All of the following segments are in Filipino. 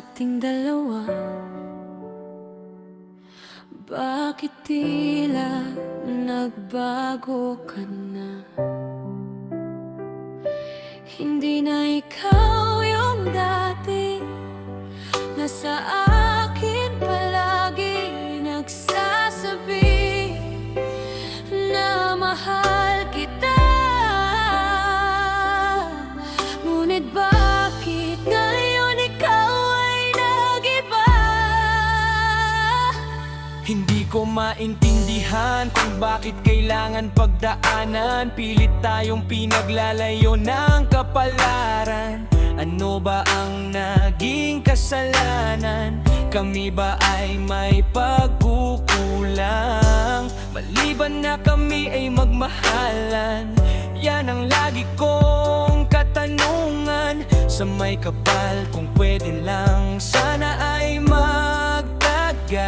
ating dalawa. Bakit tila nagbago ka na? Hindi na ikaw yung dati na sa akin palagi nagsasabi na mahal kita. Ngunit bakit ngayon ikaw ay nag-iba? Hindi ko maintindihan kung bakit kailangan pagdaanan. Pilit tayong pinaglalayo ng kapalaran. Ano ba ang naging kasalanan? Kami ba ay may pagkukulang? Maliban na kami ay magmahalan. Yan ang lagi kong katanungan. Sa may kapal kung pwede lang sana ay magtagal.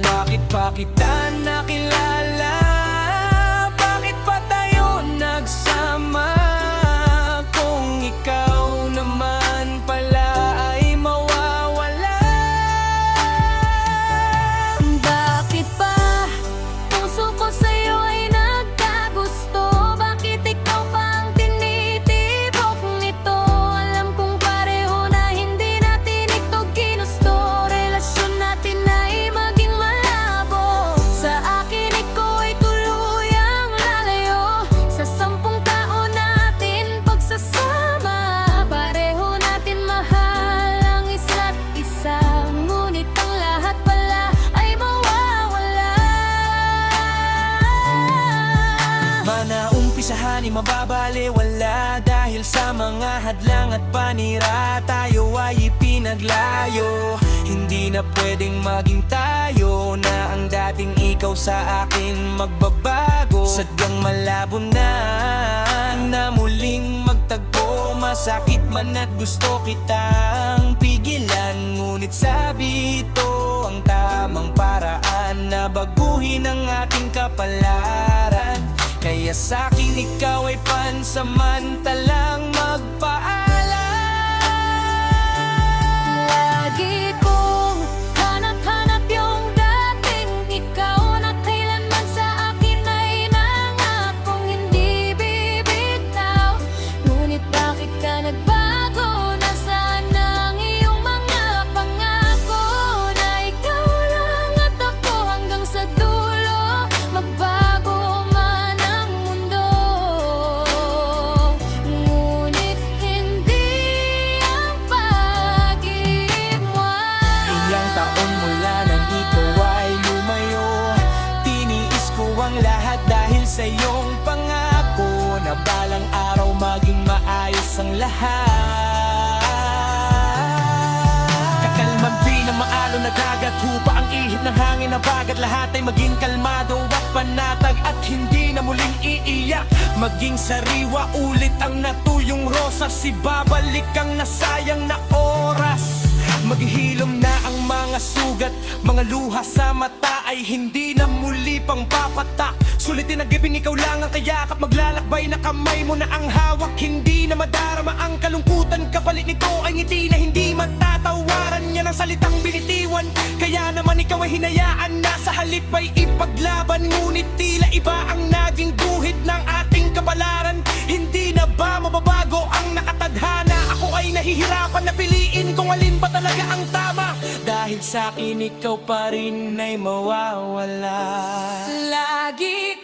Bakit pa kita nakilala? Bakit pa tayo nagsama? Kung ikaw naman pala ay mawawala. Bakit pa puso ko sa'yo ay nagkagusto? Bakit ikaw pa ang tinitibok nito? Alam kong pareho na hindi natin ito ginusto. Relasyon natin ay maging malabo. Sa akin ikaw ay tuluyang lalayo. Sa 10 taon natin pagsasama, pareho natin mahal ang isa't isa. Ngunit ang lahat pala ay mawawala. Manaumpisahan ay mababaliwala. Dahil sa mga hadlang at panira, tayo ay ipinaglayo. Hindi na pwedeng maging tayo na ang dating ikaw sa akin magbabago. Sadyang malabo na muling magtagpo. Masakit man at gusto kitang pigilan, ngunit sabi ito ang tamang paraan na baguhin ang ating kapalaran. Kaya sa'kin ikaw ay pansamantalang magpaalam. Lagi kong hanap-hanap yung dating ikaw na kailanman sa akin ay nangakong hindi bibitaw. Ngunit bakit ka nagbago? Nasaan ang iyong mga pangako na ikaw lang at ako hanggang sa dulo? Magbago man ang mundo, ngunit hindi ang pag-ibig mo. Ilang taon mula nang ikaw ay lumayo, tiniis ko ang lahat dahil sa iyong pangako na balang araw maging maayos ang lahat. Kakalman pinamaalo na dagat, hupa ang ihip ng hangin na bagat. Lahat ay maging kalmado at panatag at hindi na muling iiyak. Maging sariwa ulit ang natuyong rosas. Ibabalik ang nasayang na oras. Maghihilom na ang mga sugat, mga luha sa mata ay hindi na muli pang papatak. Sulitin ang gibing, ikaw lang ang kayakap. Maglalakbay na kamay mo na ang hawak. Hindi na madarama ang kalungkutan, kapalit nito ay ngiti na hindi matatawaran. Yan ang salitang binitiwan, kaya naman ikaw ay hinayaan na sa halip ay ipaglaban. Ngunit tila iba ang naging guhit ng ating kapalaran. Hindi na ba mababago ang nakatadhana? Ako ay nahihirapan na piliin kung alin ba talaga ang tama. Dahil sa akin ikaw pa rin ay mawawala. Lagi